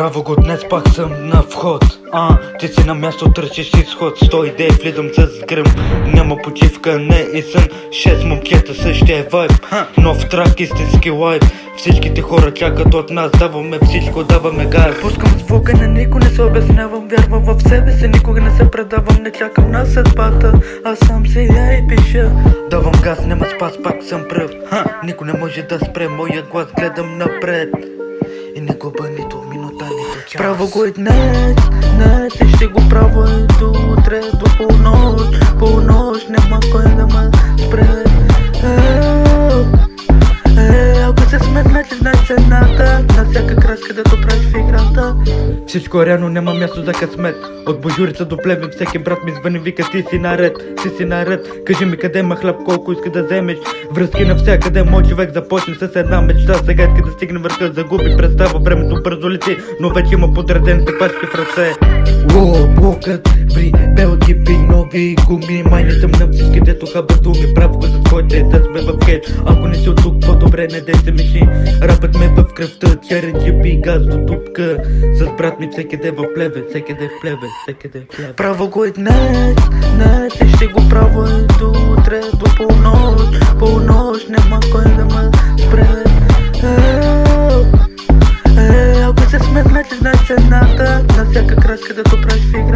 Браво го, днес пак съм на вход. Ти си на място, търсиш изход. 100 идеи влизам с гръм. Няма почивка, не и сън. 6 момчета, същия вайб. Нов трак, истински лайф. Всичките хора чакат от нас. Даваме всичко, даваме газ. Пускам звука, на никой не се обяснявам. Вярвам в себе си, никога не се предавам. Не чакам на съдбата, аз сам се я и пиша. Давам газ, няма спас, пак съм пръв. Никой не може да спре моя глас, гледам напред. И не губа нито минута, нито час. Право го и днес и ще го правя и до утре, до полнощ, няма кой да ме спре. Ако се сметна, че знай цената на всяка крачка, където правиш в играта. Всичко е реално, няма място за късмет. От Божурица до Плевен всеки брат ми звъни, вика ти си наред. Кажи ми къде има хляб, колко иска да вземеш. Връзки навсякъде, мой човек започне с една мечта. Сега иска да стигне върха, загуби представа, времето бързо лети, но вече има подреден се пачки в ръце. Блокът, ври, белки, пи, нови гуми. Май не съм на всички, дето хабат думи. Право го за твоите, да сме в хедж. Ако не си от тук, по-добре не дей се миши. Рапът ме в кръвта, черен джипи, газ до тупка. С брат ми всеки де в Плевен, всеки де в Плевен, всеки де в Плевен. Право го и днес и ще го правя и до утре, до полнощ, няма кой да ме спре. Ако се сметна, че знай цената на всяка крачка, където правиш в играта.